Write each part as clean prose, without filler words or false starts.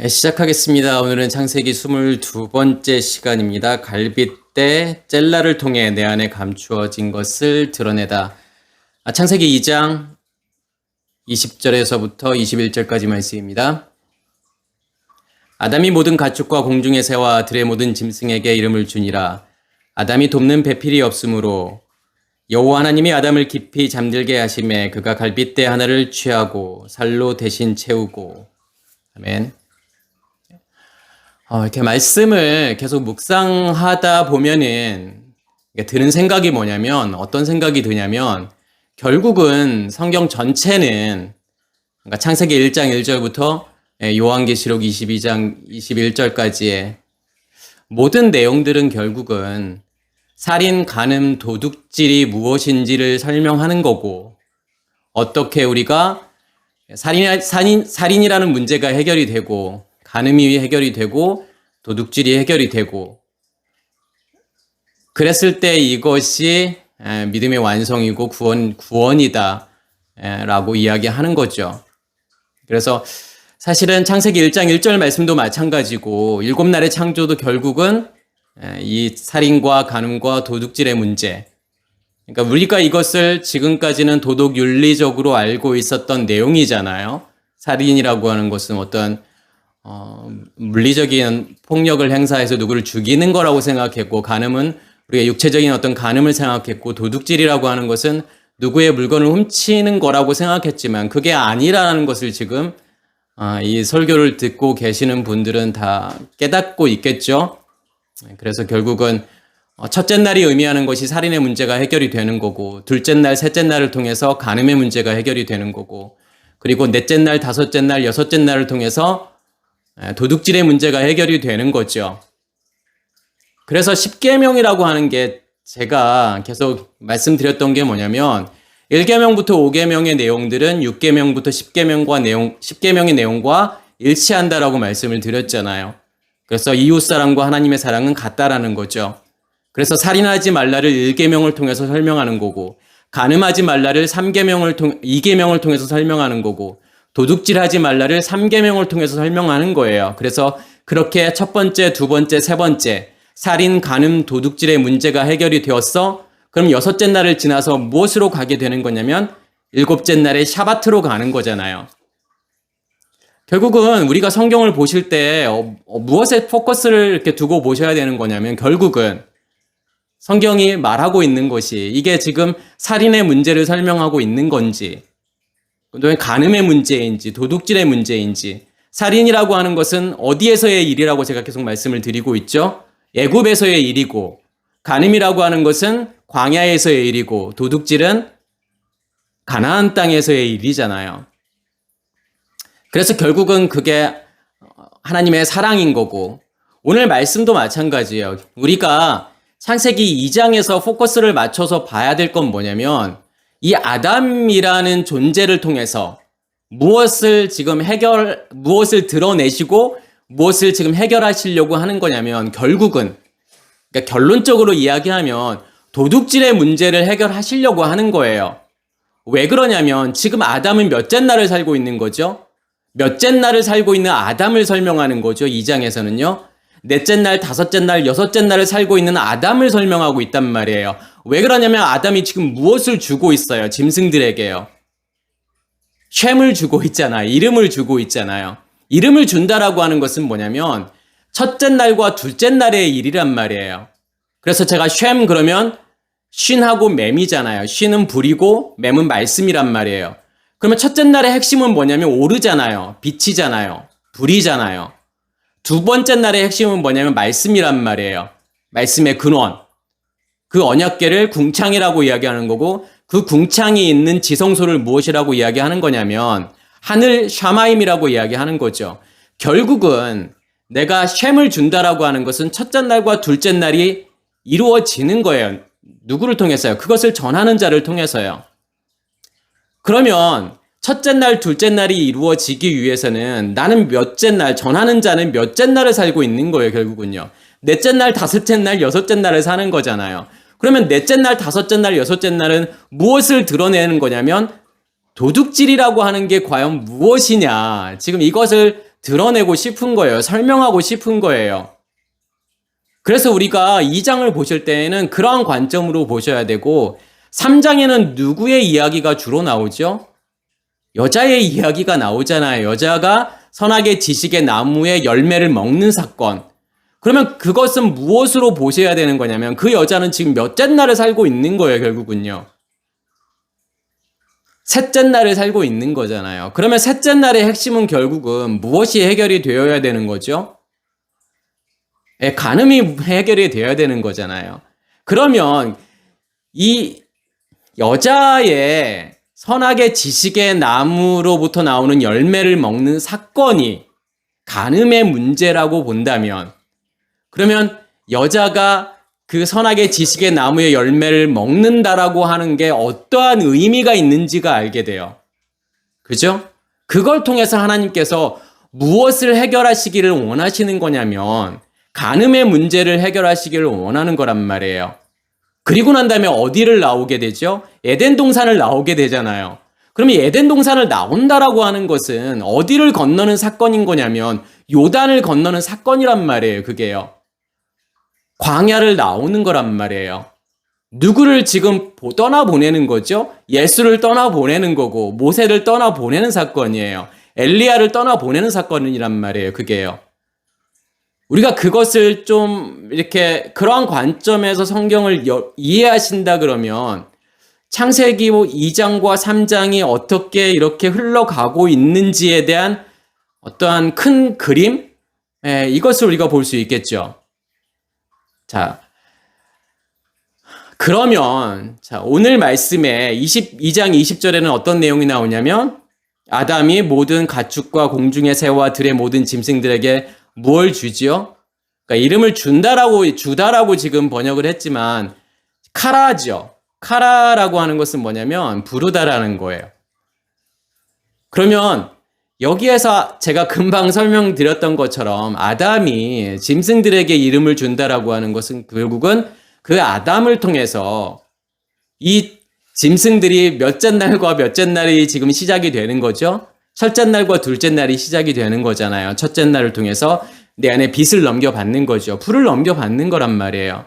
시작하겠습니다. 오늘은 창세기 22번째 시간입니다. 갈빗대 젤라를 통해 내 안에 감추어진 것을 드러내다. 창세기 2장 20절에서부터 21절까지 말씀입니다. 아담이 모든 가축과 공중의 새와 들의 모든 짐승에게 이름을 주니라. 아담이 돕는 배필이 없으므로 여호와 하나님이 아담을 깊이 잠들게 하심에 그가 갈빗대 하나를 취하고 살로 대신 채우고. 아멘. 이렇게 말씀을 계속 묵상하다 보면은 드는 생각이 뭐냐면, 어떤 생각이 드냐면, 결국은 성경 전체는, 그러니까 창세기 1장 1절부터 요한계시록 22장 21절까지의 모든 내용들은 결국은 살인, 간음, 도둑질이 무엇인지를 설명하는 거고, 어떻게 우리가 살인이라는 문제가 해결이 되고, 간음이 해결이 되고 도둑질이 해결이 되고, 그랬을 때 이것이 믿음의 완성이고 구원이다 라고 이야기하는 거죠. 그래서 사실은 창세기 1장 1절 말씀도 마찬가지고, 7날의 창조도 결국은 이 살인과 간음과 도둑질의 문제, 그러니까 우리가 이것을 지금까지는 도덕 윤리적으로 알고 있었던 내용이잖아요. 살인이라고 하는 것은 어떤 물리적인 폭력을 행사해서 누구를 죽이는 거라고 생각했고, 간음은 우리가 육체적인 어떤 간음을 생각했고, 도둑질이라고 하는 것은 누구의 물건을 훔치는 거라고 생각했지만 그게 아니라는 것을 지금 이 설교를 듣고 계시는 분들은 다 깨닫고 있겠죠. 그래서 결국은 첫째 날이 의미하는 것이 살인의 문제가 해결이 되는 거고, 둘째 날, 셋째 날을 통해서 간음의 문제가 해결이 되는 거고, 그리고 넷째 날, 다섯째 날, 여섯째 날을 통해서 도둑질의 문제가 해결이 되는 거죠. 그래서 10계명이라고 하는 게 제가 계속 말씀드렸던 게 뭐냐면, 1계명부터 5계명의 내용들은 6계명부터 10계명의 내용과 일치한다라고 말씀을 드렸잖아요. 그래서 이웃사랑과 하나님의 사랑은 같다라는 거죠. 그래서 살인하지 말라를 1계명을 통해서 설명하는 거고, 간음하지 말라를 2계명을 통해서 설명하는 거고, 도둑질하지 말라를 3계명을 통해서 설명하는 거예요. 그래서 그렇게 첫 번째, 두 번째, 세 번째 살인, 간음, 도둑질의 문제가 해결이 되었어. 그럼 여섯째 날을 지나서 무엇으로 가게 되는 거냐면, 일곱째 날에 샤바트로 가는 거잖아요. 결국은 우리가 성경을 보실 때 무엇에 포커스를 이렇게 두고 보셔야 되는 거냐면, 결국은 성경이 말하고 있는 것이 이게 지금 살인의 문제를 설명하고 있는 건지, 간음의 문제인지, 도둑질의 문제인지. 살인이라고 하는 것은 어디에서의 일이라고 제가 계속 말씀을 드리고 있죠. 애굽에서의 일이고, 간음이라고 하는 것은 광야에서의 일이고, 도둑질은 가나안 땅에서의 일이잖아요. 그래서 결국은 그게 하나님의 사랑인 거고, 오늘 말씀도 마찬가지예요. 우리가 창세기 2장에서 포커스를 맞춰서 봐야 될 건 뭐냐면, 이 아담이라는 존재를 통해서 무엇을 드러내시고 무엇을 지금 해결하시려고 하는 거냐면, 결국은, 그러니까 결론적으로 이야기하면 도둑질의 문제를 해결하시려고 하는 거예요. 왜 그러냐면, 지금 아담은 몇째 날을 살고 있는 거죠? 몇째 날을 살고 있는 아담을 설명하는 거죠. 2장에서는요. 넷째 날, 다섯째 날, 여섯째 날을 살고 있는 아담을 설명하고 있단 말이에요. 왜 그러냐면 아담이 지금 무엇을 주고 있어요? 짐승들에게요. 쉔을 주고 있잖아요. 이름을 주고 있잖아요. 이름을 준다라고 하는 것은 뭐냐면 첫째 날과 둘째 날의 일이란 말이에요. 그래서 제가 쉔 그러면 쉰하고 맴이잖아요. 쉰은 불이고 맴은 말씀이란 말이에요. 그러면 첫째 날의 핵심은 뭐냐면 오르잖아요. 빛이잖아요. 불이잖아요. 두 번째 날의 핵심은 뭐냐면 말씀이란 말이에요. 말씀의 근원. 그 언약궤를 궁창이라고 이야기하는 거고, 그 궁창이 있는 지성소를 무엇이라고 이야기하는 거냐면 하늘 샤마임이라고 이야기하는 거죠. 결국은 내가 쉔을 준다라고 하는 것은 첫째 날과 둘째 날이 이루어지는 거예요. 누구를 통해서요? 그것을 전하는 자를 통해서요. 그러면 첫째 날, 둘째 날이 이루어지기 위해서는 나는 몇째 날, 전하는 자는 몇째 날을 살고 있는 거예요, 결국은요. 넷째 날, 다섯째 날, 여섯째 날을 사는 거잖아요. 그러면 넷째 날, 다섯째 날, 여섯째 날은 무엇을 드러내는 거냐면 도둑질이라고 하는 게 과연 무엇이냐. 지금 이것을 드러내고 싶은 거예요. 설명하고 싶은 거예요. 그래서 우리가 2장을 보실 때에는 그러한 관점으로 보셔야 되고 3장에는 누구의 이야기가 주로 나오죠? 여자의 이야기가 나오잖아요. 여자가 선악의 지식의 나무의 열매를 먹는 사건. 그러면 그것은 무엇으로 보셔야 되는 거냐면 그 여자는 지금 몇째 날을 살고 있는 거예요, 결국은요. 셋째 날을 살고 있는 거잖아요. 그러면 셋째 날의 핵심은 결국은 무엇이 해결이 되어야 되는 거죠? 간음이 해결이 되어야 되는 거잖아요. 그러면 이 여자의 선악의 지식의 나무로부터 나오는 열매를 먹는 사건이 간음의 문제라고 본다면, 그러면 여자가 그 선악의 지식의 나무의 열매를 먹는다라고 하는 게 어떠한 의미가 있는지가 알게 돼요. 그죠? 그걸 통해서 하나님께서 무엇을 해결하시기를 원하시는 거냐면 간음의 문제를 해결하시기를 원하는 거란 말이에요. 그리고 난 다음에 어디를 나오게 되죠? 에덴 동산을 나오게 되잖아요. 그러면 에덴 동산을 나온다라고 하는 것은 어디를 건너는 사건인 거냐면 요단을 건너는 사건이란 말이에요. 그게요. 광야를 나오는 거란 말이에요. 누구를 지금 떠나보내는 거죠? 예수를 떠나보내는 거고 모세를 떠나보내는 사건이에요. 엘리야를 떠나보내는 사건이란 말이에요. 그게요. 우리가 그것을 좀 이렇게 그러한 관점에서 성경을 이해하신다 그러면 창세기 2장과 3장이 어떻게 이렇게 흘러가고 있는지에 대한 어떠한 큰 그림? 이것을 우리가 볼 수 있겠죠. 자, 그러면 오늘 말씀에 22장 20절에는 어떤 내용이 나오냐면 아담이 모든 가축과 공중의 새와 들의 모든 짐승들에게 뭘 주지요? 그러니까 이름을 주다라고 지금 번역을 했지만 카라죠. 카라라고 하는 것은 뭐냐면 부르다라는 거예요. 그러면 여기에서 제가 금방 설명드렸던 것처럼 아담이 짐승들에게 이름을 준다라고 하는 것은 결국은 그 아담을 통해서 이 짐승들이 몇째 날과 몇째 날이 지금 시작이 되는 거죠. 첫째 날과 둘째 날이 시작이 되는 거잖아요. 첫째 날을 통해서 내 안에 빛을 넘겨받는 거죠. 불을 넘겨받는 거란 말이에요.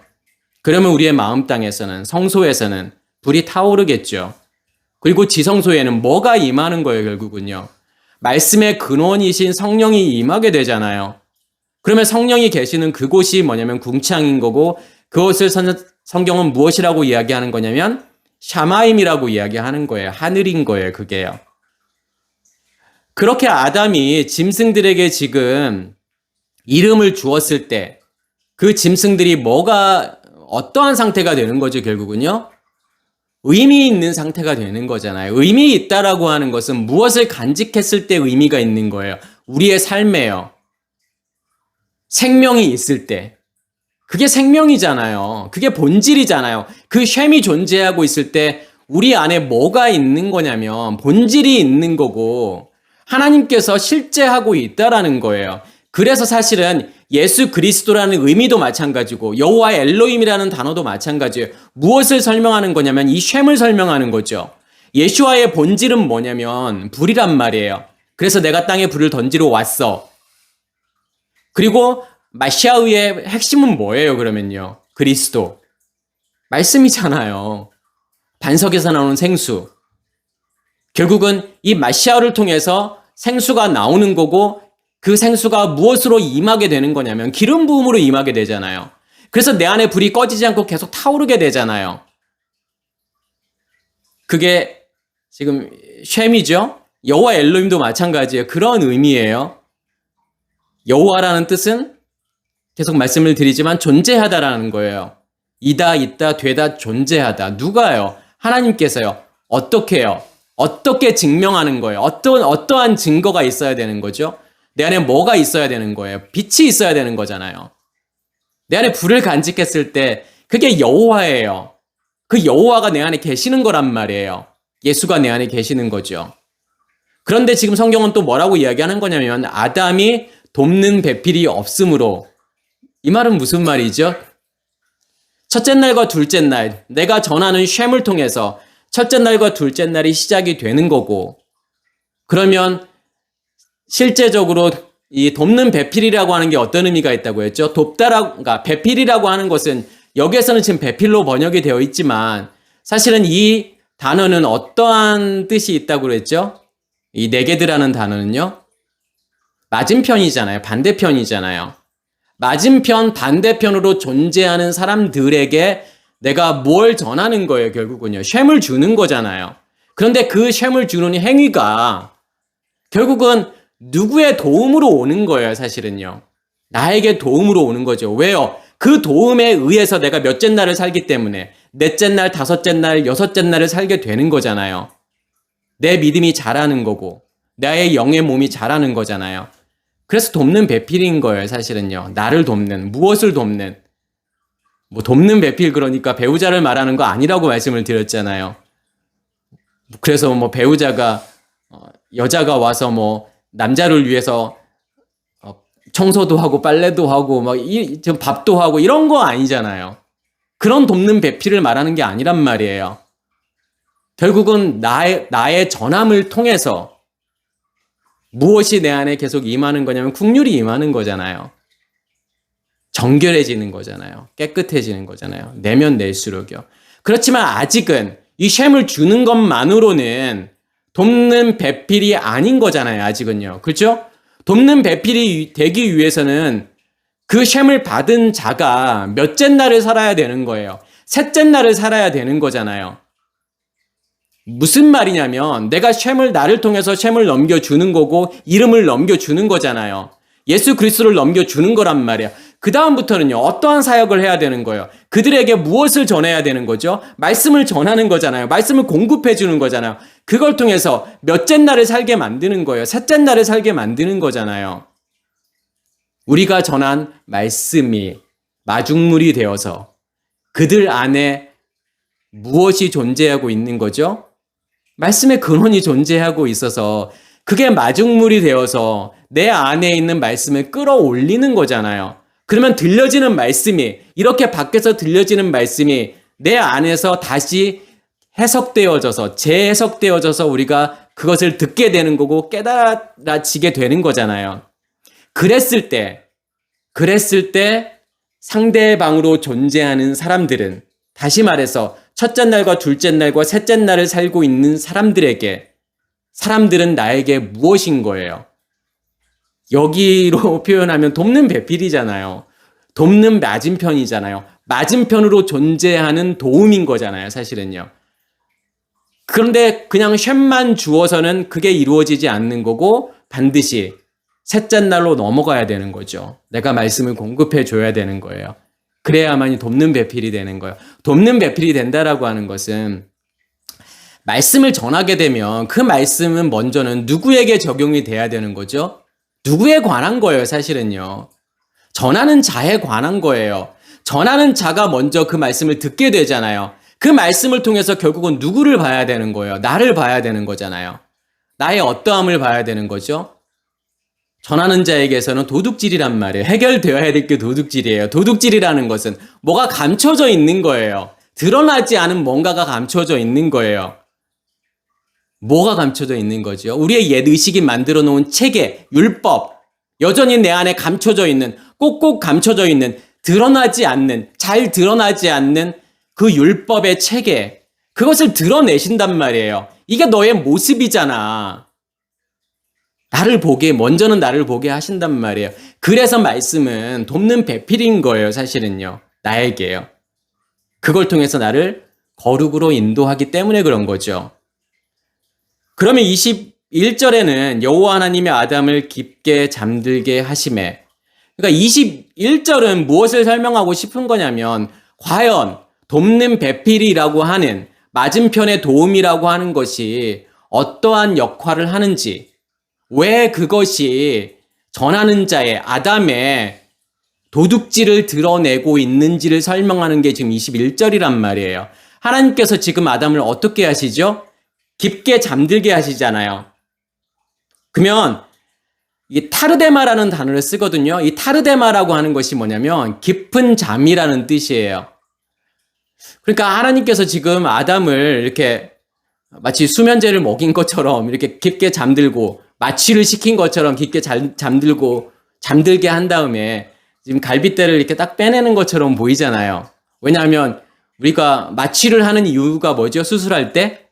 그러면 우리의 마음 땅에서는 성소에서는 불이 타오르겠죠. 그리고 지성소에는 뭐가 임하는 거예요, 결국은요. 말씀의 근원이신 성령이 임하게 되잖아요. 그러면 성령이 계시는 그곳이 뭐냐면 궁창인 거고 그것을 성경은 무엇이라고 이야기하는 거냐면 샤마임이라고 이야기하는 거예요. 하늘인 거예요, 그게요. 그렇게 아담이 짐승들에게 지금 이름을 주었을 때 그 짐승들이 어떠한 상태가 되는 거죠, 결국은요? 의미 있는 상태가 되는 거잖아요. 의미 있다라고 하는 것은 무엇을 간직했을 때 의미가 있는 거예요. 우리의 삶에요. 생명이 있을 때. 그게 생명이잖아요. 그게 본질이잖아요. 그 셈이 존재하고 있을 때 우리 안에 뭐가 있는 거냐면 본질이 있는 거고 하나님께서 실제하고 있다라는 거예요. 그래서 사실은 예수 그리스도라는 의미도 마찬가지고 여호와 엘로힘이라는 단어도 마찬가지예요. 무엇을 설명하는 거냐면 이 셈을 설명하는 거죠. 예수와의 본질은 뭐냐면 불이란 말이에요. 그래서 내가 땅에 불을 던지러 왔어. 그리고 마시아의 핵심은 뭐예요, 그러면요? 그리스도. 말씀이잖아요. 반석에서 나오는 생수. 결국은 이 마시아를 통해서 생수가 나오는 거고 그 생수가 무엇으로 임하게 되는 거냐면 기름 부음으로 임하게 되잖아요. 그래서 내 안에 불이 꺼지지 않고 계속 타오르게 되잖아요. 그게 지금 셈이죠. 여호와 엘로힘도 마찬가지예요. 그런 의미예요. 여호와라는 뜻은 계속 말씀을 드리지만 존재하다라는 거예요. 이다, 있다, 되다, 존재하다. 누가요? 하나님께서요. 어떻게요? 어떻게 증명하는 거예요? 어떠한 증거가 있어야 되는 거죠? 내 안에 뭐가 있어야 되는 거예요? 빛이 있어야 되는 거잖아요. 내 안에 불을 간직했을 때 그게 여호와예요. 그 여호와가 내 안에 계시는 거란 말이에요. 예수가 내 안에 계시는 거죠. 그런데 지금 성경은 또 뭐라고 이야기하는 거냐면 아담이 돕는 배필이 없으므로 이 말은 무슨 말이죠? 첫째 날과 둘째 날 내가 전하는 셈을 통해서 첫째 날과 둘째 날이 시작이 되는 거고 그러면 실제적으로 이 돕는 배필이라고 하는 게 어떤 의미가 있다고 했죠? 그러니까 배필이라고 하는 것은 여기에서는 지금 배필로 번역이 되어 있지만 사실은 이 단어는 어떠한 뜻이 있다고 그랬죠? 이 네게드라는 단어는요. 맞은편이잖아요. 반대편이잖아요. 맞은편, 반대편으로 존재하는 사람들에게 내가 뭘 전하는 거예요, 결국은요. 쉔을 주는 거잖아요. 그런데 그 쉔을 주는 행위가 결국은 누구의 도움으로 오는 거예요, 사실은요. 나에게 도움으로 오는 거죠. 왜요? 그 도움에 의해서 내가 몇째 날을 살기 때문에 넷째 날, 다섯째 날, 여섯째 날을 살게 되는 거잖아요. 내 믿음이 자라는 거고 나의 영의 몸이 자라는 거잖아요. 그래서 돕는 배필인 거예요, 사실은요. 나를 돕는, 무엇을 돕는. 뭐 돕는 배필 그러니까 배우자를 말하는 거 아니라고 말씀을 드렸잖아요. 그래서 뭐 배우자가 여자가 와서 뭐 남자를 위해서 청소도 하고 빨래도 하고 막 밥도 하고 이런 거 아니잖아요. 그런 돕는 배필을 말하는 게 아니란 말이에요. 결국은 나의 전함을 통해서 무엇이 내 안에 계속 임하는 거냐면 긍휼이 임하는 거잖아요. 정결해지는 거잖아요. 깨끗해지는 거잖아요. 내면 낼수록요. 그렇지만 아직은 이 쉔을 주는 것만으로는 돕는 배필이 아닌 거잖아요. 아직은요. 그렇죠? 돕는 배필이 되기 위해서는 그 쉔을 받은 자가 몇째 날을 살아야 되는 거예요. 셋째 날을 살아야 되는 거잖아요. 무슨 말이냐면 내가 쉔을 나를 통해서 쉔을 넘겨주는 거고 이름을 넘겨주는 거잖아요. 예수 그리스도를 넘겨주는 거란 말이야. 그 다음부터는요. 어떠한 사역을 해야 되는 거예요? 그들에게 무엇을 전해야 되는 거죠? 말씀을 전하는 거잖아요. 말씀을 공급해 주는 거잖아요. 그걸 통해서 몇째 날을 살게 만드는 거예요. 셋째 날을 살게 만드는 거잖아요. 우리가 전한 말씀이 마중물이 되어서 그들 안에 무엇이 존재하고 있는 거죠? 말씀의 근원이 존재하고 있어서 그게 마중물이 되어서 내 안에 있는 말씀을 끌어올리는 거잖아요. 그러면 들려지는 말씀이 이렇게 밖에서 들려지는 말씀이 내 안에서 다시 해석되어져서 재해석되어져서 우리가 그것을 듣게 되는 거고 깨달아지게 되는 거잖아요. 그랬을 때 상대방으로 존재하는 사람들은 다시 말해서 첫째 날과 둘째 날과 셋째 날을 살고 있는 사람들은 나에게 무엇인 거예요? 여기로 표현하면 돕는 배필이잖아요. 돕는 맞은편이잖아요. 맞은편으로 존재하는 도움인 거잖아요, 사실은요. 그런데 그냥 쉔만 주어서는 그게 이루어지지 않는 거고 반드시 셋째 날로 넘어가야 되는 거죠. 내가 말씀을 공급해 줘야 되는 거예요. 그래야만이 돕는 배필이 되는 거예요. 돕는 배필이 된다라고 하는 것은 말씀을 전하게 되면 그 말씀은 먼저는 누구에게 적용이 돼야 되는 거죠? 누구에 관한 거예요, 사실은요. 전하는 자에 관한 거예요. 전하는 자가 먼저 그 말씀을 듣게 되잖아요. 그 말씀을 통해서 결국은 누구를 봐야 되는 거예요? 나를 봐야 되는 거잖아요. 나의 어떠함을 봐야 되는 거죠? 전하는 자에게서는 도둑질이란 말이에요. 해결되어야 될 게 도둑질이에요. 도둑질이라는 것은 뭐가 감춰져 있는 거예요. 드러나지 않은 뭔가가 감춰져 있는 거예요. 뭐가 감춰져 있는 거죠? 우리의 옛 의식이 만들어 놓은 체계, 율법, 여전히 내 안에 감춰져 있는, 꼭꼭 감춰져 있는, 잘 드러나지 않는 그 율법의 체계, 그것을 드러내신단 말이에요. 이게 너의 모습이잖아. 먼저는 나를 보게 하신단 말이에요. 그래서 말씀은 돕는 배필인 거예요, 사실은요. 나에게요. 그걸 통해서 나를 거룩으로 인도하기 때문에 그런 거죠. 그러면 21절에는 여호와 하나님의 아담을 깊게 잠들게 하시매. 그러니까 21절은 무엇을 설명하고 싶은 거냐면 과연 돕는 배필이라고 하는 맞은편의 도움이라고 하는 것이 어떠한 역할을 하는지, 왜 그것이 전하는 자의 아담의 도둑질을 드러내고 있는지를 설명하는 게 지금 21절이란 말이에요. 하나님께서 지금 아담을 어떻게 하시죠? 깊게 잠들게 하시잖아요. 그러면 이 타르데마라는 단어를 쓰거든요. 이 타르데마라고 하는 것이 뭐냐면 깊은 잠이라는 뜻이에요. 그러니까 하나님께서 지금 아담을 이렇게 마치 수면제를 먹인 것처럼 이렇게 깊게 잠들고 마취를 시킨 것처럼 깊게 잠들게 한 다음에 지금 갈빗대를 이렇게 딱 빼내는 것처럼 보이잖아요. 왜냐하면 우리가 마취를 하는 이유가 뭐죠? 수술할 때?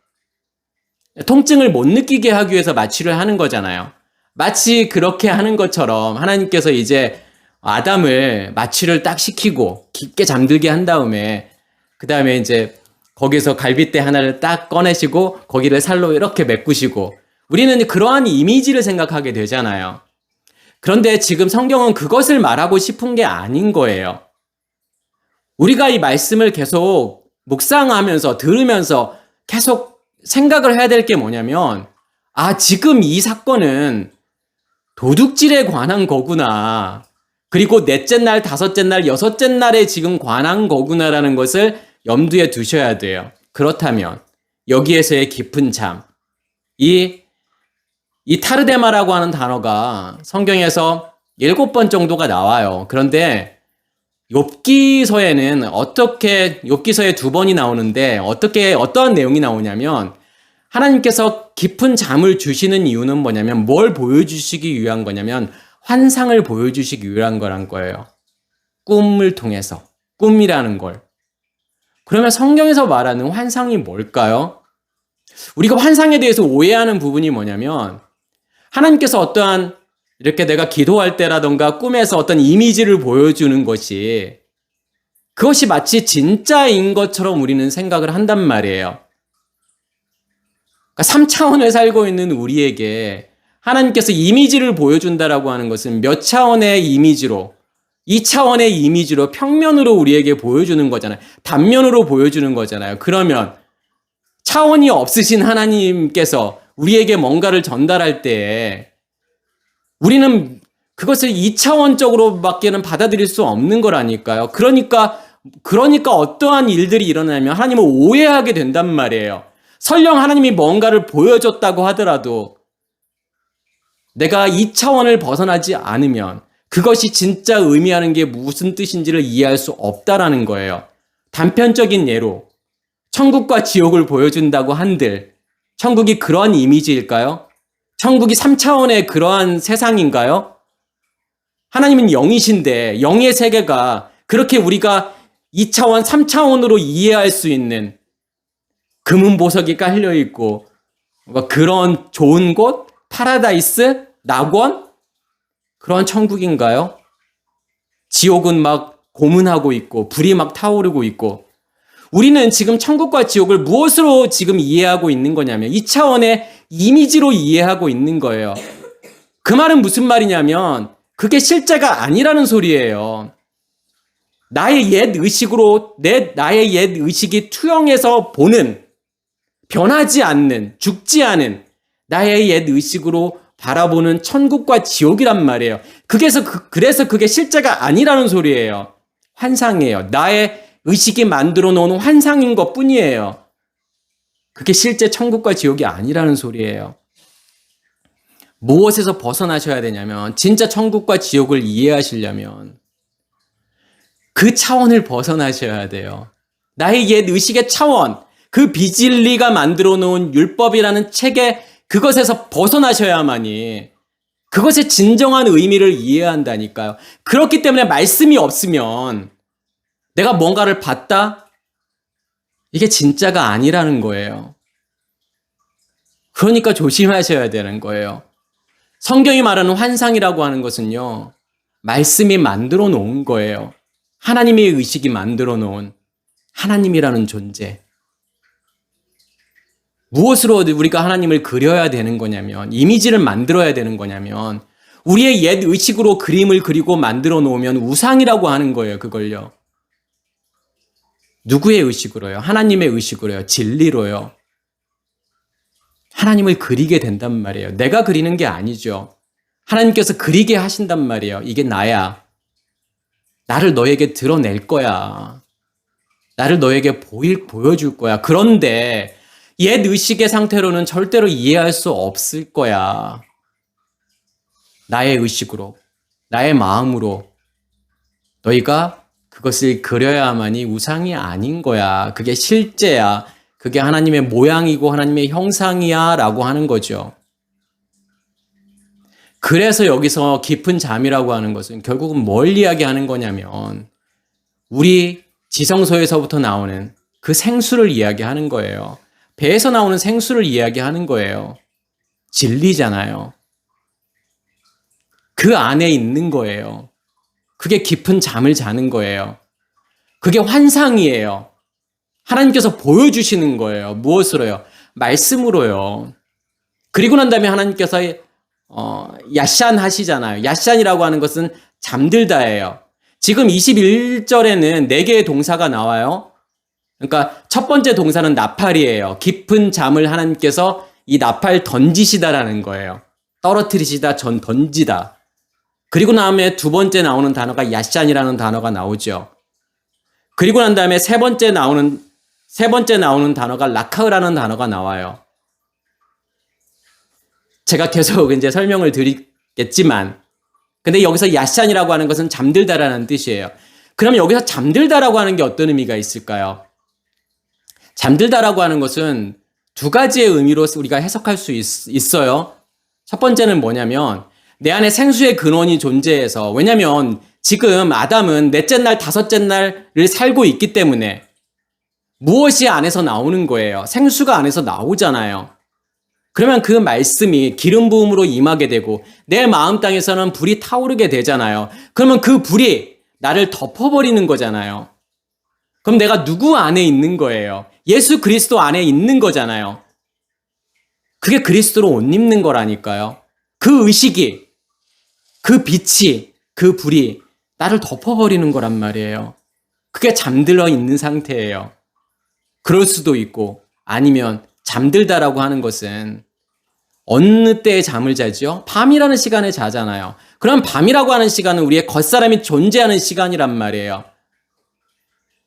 통증을 못 느끼게 하기 위해서 마취를 하는 거잖아요. 마치 그렇게 하는 것처럼 하나님께서 이제 아담을 마취를 딱 시키고 깊게 잠들게 한 다음에 그 다음에 이제 거기서 갈빗대 하나를 딱 꺼내시고 거기를 살로 이렇게 메꾸시고 우리는 그러한 이미지를 생각하게 되잖아요. 그런데 지금 성경은 그것을 말하고 싶은 게 아닌 거예요. 우리가 이 말씀을 계속 묵상하면서 들으면서 계속 생각을 해야 될 게 뭐냐면 지금 이 사건은 도둑질에 관한 거구나. 그리고 넷째 날, 다섯째 날, 여섯째 날에 지금 관한 거구나라는 것을 염두에 두셔야 돼요. 그렇다면 여기에서의 깊은 잠, 이 타르데마라고 하는 단어가 성경에서 7번 정도가 나와요. 그런데 욥기서에는 욥기서에 2번이 나오는데 어떠한 내용이 나오냐면 하나님께서 깊은 잠을 주시는 이유는 뭐냐면 뭘 보여주시기 위한 거냐면 환상을 보여주시기 위한 거란 거예요. 꿈을 통해서. 꿈이라는 걸. 그러면 성경에서 말하는 환상이 뭘까요? 우리가 환상에 대해서 오해하는 부분이 뭐냐면 하나님께서 어떠한 이렇게 내가 기도할 때라던가 꿈에서 어떤 이미지를 보여주는 것이 그것이 마치 진짜인 것처럼 우리는 생각을 한단 말이에요. 그러니까 3차원을 살고 있는 우리에게 하나님께서 이미지를 보여준다라고 하는 것은 몇 차원의 이미지로 2차원의 이미지로 평면으로 우리에게 보여주는 거잖아요. 단면으로 보여주는 거잖아요. 그러면 차원이 없으신 하나님께서 우리에게 뭔가를 전달할 때 우리는 그것을 2차원적으로밖에는 받아들일 수 없는 거라니까요. 그러니까 어떠한 일들이 일어나면 하나님을 오해하게 된단 말이에요. 설령 하나님이 뭔가를 보여줬다고 하더라도 내가 2차원을 벗어나지 않으면 그것이 진짜 의미하는 게 무슨 뜻인지를 이해할 수 없다라는 거예요. 단편적인 예로 천국과 지옥을 보여준다고 한들 천국이 그런 이미지일까요? 천국이 3차원의 그러한 세상인가요? 하나님은 영이신데 영의 세계가 그렇게 우리가 2차원, 3차원으로 이해할 수 있는 금은 보석이 깔려있고 그런 좋은 곳, 파라다이스, 낙원? 그런 천국인가요? 지옥은 막 고문하고 있고 불이 막 타오르고 있고 우리는 지금 천국과 지옥을 무엇으로 지금 이해하고 있는 거냐면 2차원의 이미지로 이해하고 있는 거예요. 그 말은 무슨 말이냐면 그게 실제가 아니라는 소리예요. 나의 옛 의식이 투영해서 보는 변하지 않는 죽지 않은 나의 옛 의식으로 바라보는 천국과 지옥이란 말이에요. 그래서 그게 실제가 아니라는 소리예요. 환상이에요. 나의 의식이 만들어 놓은 환상인 것 뿐이에요. 그게 실제 천국과 지옥이 아니라는 소리예요. 무엇에서 벗어나셔야 되냐면 진짜 천국과 지옥을 이해하시려면 그 차원을 벗어나셔야 돼요. 나의 옛 의식의 차원, 그 비진리가 만들어 놓은 율법이라는 책에 그것에서 벗어나셔야만이 그것의 진정한 의미를 이해한다니까요. 그렇기 때문에 말씀이 없으면 내가 뭔가를 봤다? 이게 진짜가 아니라는 거예요. 그러니까 조심하셔야 되는 거예요. 성경이 말하는 환상이라고 하는 것은요, 말씀이 만들어 놓은 거예요. 하나님의 의식이 만들어 놓은 하나님이라는 존재. 무엇으로 우리가 하나님을 그려야 되는 거냐면, 이미지를 만들어야 되는 거냐면, 우리의 옛 의식으로 그림을 그리고 만들어 놓으면 우상이라고 하는 거예요, 그걸요. 누구의 의식으로요? 하나님의 의식으로요. 진리로요. 하나님을 그리게 된단 말이에요. 내가 그리는 게 아니죠. 하나님께서 그리게 하신단 말이에요. 이게 나야. 나를 너에게 드러낼 거야. 나를 너에게 보여줄 거야. 그런데 옛 의식의 상태로는 절대로 이해할 수 없을 거야. 나의 의식으로, 나의 마음으로 너희가 그것을 그려야만이 우상이 아닌 거야. 그게 실제야. 그게 하나님의 모양이고 하나님의 형상이야 라고 하는 거죠. 그래서 여기서 깊은 잠이라고 하는 것은 결국은 뭘 이야기하는 거냐면 우리 지성소에서부터 나오는 그 생수를 이야기하는 거예요. 배에서 나오는 생수를 이야기하는 거예요. 진리잖아요. 그 안에 있는 거예요. 그게 깊은 잠을 자는 거예요. 그게 환상이에요. 하나님께서 보여주시는 거예요. 무엇으로요? 말씀으로요. 그리고 난 다음에 하나님께서 야샨 하시잖아요. 야샨이라고 하는 것은 잠들다예요. 지금 21절에는 4개의 동사가 나와요. 그러니까 첫 번째 동사는 나팔이에요. 깊은 잠을 하나님께서 이 나팔 던지시다라는 거예요. 떨어뜨리시다, 던지다. 그리고 다음에 두 번째 나오는 단어가 야샨이라는 단어가 나오죠. 그리고 난 다음에 세 번째 나오는 단어가 라카흐라는 단어가 나와요. 제가 계속 이제 설명을 드리겠지만, 근데 여기서 야샨이라고 하는 것은 잠들다라는 뜻이에요. 그러면 여기서 잠들다라고 하는 게 어떤 의미가 있을까요? 잠들다라고 하는 것은 두 가지의 의미로 우리가 해석할 수 있어요. 첫 번째는 뭐냐면 내 안에 생수의 근원이 존재해서, 왜냐면 지금 아담은 넷째 날, 다섯째 날을 살고 있기 때문에 무엇이 안에서 나오는 거예요? 생수가 안에서 나오잖아요. 그러면 그 말씀이 기름 부음으로 임하게 되고 내 마음 땅에서는 불이 타오르게 되잖아요. 그러면 그 불이 나를 덮어버리는 거잖아요. 그럼 내가 누구 안에 있는 거예요? 예수 그리스도 안에 있는 거잖아요. 그게 그리스도로 옷 입는 거라니까요. 그 의식이, 그 빛이, 그 불이 나를 덮어버리는 거란 말이에요. 그게 잠들어 있는 상태예요. 그럴 수도 있고, 아니면 잠들다라고 하는 것은 어느 때에 잠을 자죠? 밤이라는 시간에 자잖아요. 그럼 밤이라고 하는 시간은 우리의 겉사람이 존재하는 시간이란 말이에요.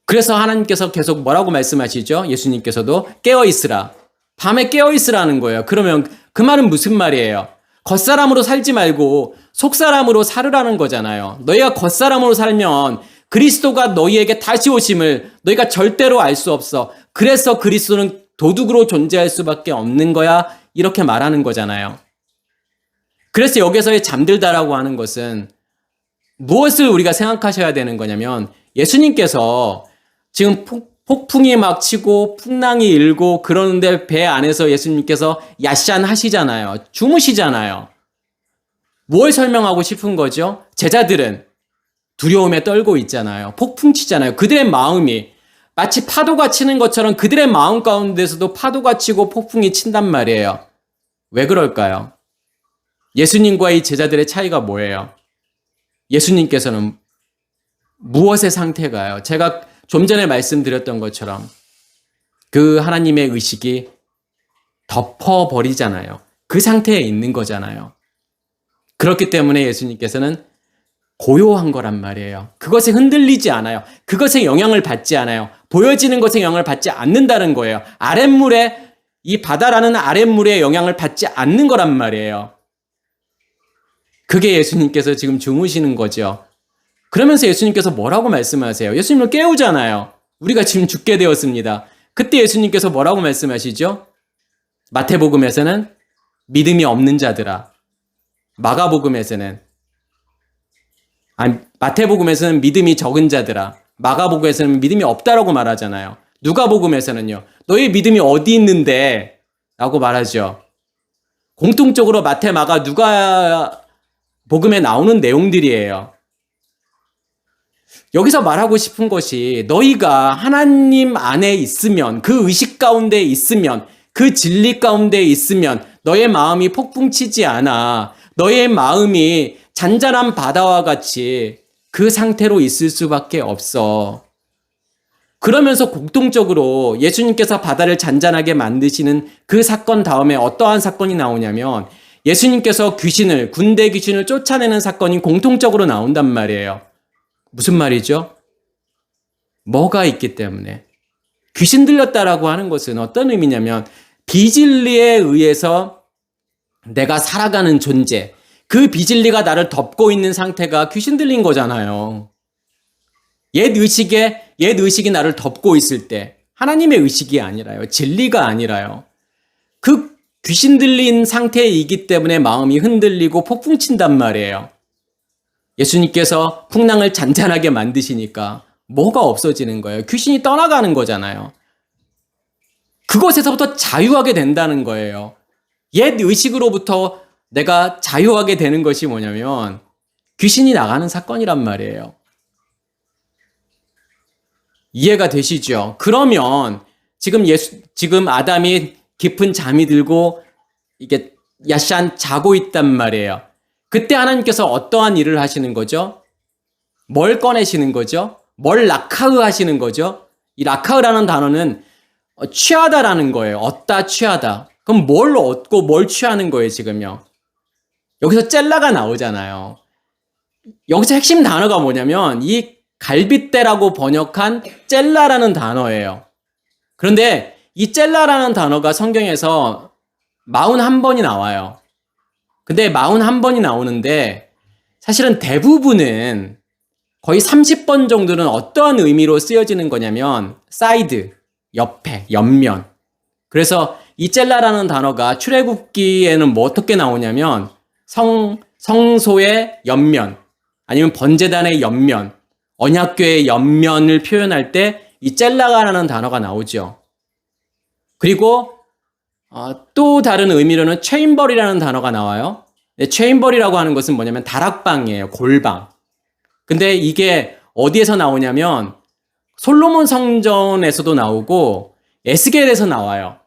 그래서 하나님께서 계속 뭐라고 말씀하시죠? 예수님께서도 깨어있으라. 밤에 깨어있으라는 거예요. 그러면 그 말은 무슨 말이에요? 겉사람으로 살지 말고 속사람으로 살으라는 거잖아요. 너희가 겉사람으로 살면 그리스도가 너희에게 다시 오심을 너희가 절대로 알 수 없어. 그래서 그리스도는 도둑으로 존재할 수밖에 없는 거야. 이렇게 말하는 거잖아요. 그래서 여기서의 잠들다라고 하는 것은 무엇을 우리가 생각하셔야 되는 거냐면 예수님께서 지금 폭풍이 막 치고 풍랑이 일고 그러는데 배 안에서 예수님께서 야샨 하시잖아요. 주무시잖아요. 뭘 설명하고 싶은 거죠? 제자들은 두려움에 떨고 있잖아요. 폭풍 치잖아요. 그들의 마음이 마치 파도가 치는 것처럼 그들의 마음 가운데서도 파도가 치고 폭풍이 친단 말이에요. 왜 그럴까요? 예수님과 이 제자들의 차이가 뭐예요? 예수님께서는 무엇의 상태가요? 제가 좀 전에 말씀드렸던 것처럼 그 하나님의 의식이 덮어버리잖아요. 그 상태에 있는 거잖아요. 그렇기 때문에 예수님께서는 고요한 거란 말이에요. 그것에 흔들리지 않아요. 그것에 영향을 받지 않아요. 보여지는 것에 영향을 받지 않는다는 거예요. 아랫물에, 이 바다라는 아랫물에 영향을 받지 않는 거란 말이에요. 그게 예수님께서 지금 주무시는 거죠. 그러면서 예수님께서 뭐라고 말씀하세요? 예수님을 깨우잖아요. 우리가 지금 죽게 되었습니다. 그때 예수님께서 뭐라고 말씀하시죠? 마태복음에서는 믿음이 없는 자들아. 마태복음에서는 믿음이 적은 자들아. 마가복음에서는 믿음이 없다라고 말하잖아요. 누가복음에서는요. 너희 믿음이 어디 있는데? 라고 말하죠. 공통적으로 마태, 마가, 누가복음에 나오는 내용들이에요. 여기서 말하고 싶은 것이 너희가 하나님 안에 있으면, 그 의식 가운데 있으면, 그 진리 가운데 있으면 너의 마음이 폭풍치지 않아. 너의 마음이 잔잔한 바다와 같이 그 상태로 있을 수밖에 없어. 그러면서 공통적으로 예수님께서 바다를 잔잔하게 만드시는 그 사건 다음에 어떠한 사건이 나오냐면 예수님께서 군대 귀신을 쫓아내는 사건이 공통적으로 나온단 말이에요. 무슨 말이죠? 뭐가 있기 때문에. 귀신 들렸다라고 하는 것은 어떤 의미냐면 비진리에 의해서 내가 살아가는 존재, 그 비진리가 나를 덮고 있는 상태가 귀신 들린 거잖아요. 옛 의식이 나를 덮고 있을 때 하나님의 의식이 아니라요. 진리가 아니라요. 그 귀신 들린 상태이기 때문에 마음이 흔들리고 폭풍 친단 말이에요. 예수님께서 풍랑을 잔잔하게 만드시니까 뭐가 없어지는 거예요? 귀신이 떠나가는 거잖아요. 그것에서부터 자유하게 된다는 거예요. 옛 의식으로부터 내가 자유하게 되는 것이 뭐냐면 귀신이 나가는 사건이란 말이에요. 이해가 되시죠? 그러면 지금 아담이 깊은 잠이 들고 이게 야싼 자고 있단 말이에요. 그때 하나님께서 어떠한 일을 하시는 거죠? 뭘 꺼내시는 거죠? 뭘 라카흐 하시는 거죠? 이 라카흐라는 단어는 취하다라는 거예요. 얻다, 취하다. 그럼 뭘 얻고 뭘 취하는 거예요, 지금요? 여기서 젤라가 나오잖아요. 여기서 핵심 단어가 뭐냐면 이 갈빗대라고 번역한 젤라라는 단어예요. 그런데 이 젤라라는 단어가 성경에서 41번이 나와요. 근데 41번이 나오는데 사실은 대부분은 거의 30번 정도는 어떠한 의미로 쓰여지는 거냐면 사이드, 옆에, 옆면. 그래서 이 젤라라는 단어가 출애굽기에는 뭐 어떻게 나오냐면 성소의 옆면, 아니면 번제단의 옆면, 언약궤의 옆면을 표현할 때 이 젤라가라는 단어가 나오죠. 그리고 또 다른 의미로는 체인벌이라는 단어가 나와요. 체인벌이라고 하는 것은 뭐냐면 다락방이에요. 골방. 근데 이게 어디에서 나오냐면 솔로몬 성전에서도 나오고 에스겔에서 나와요.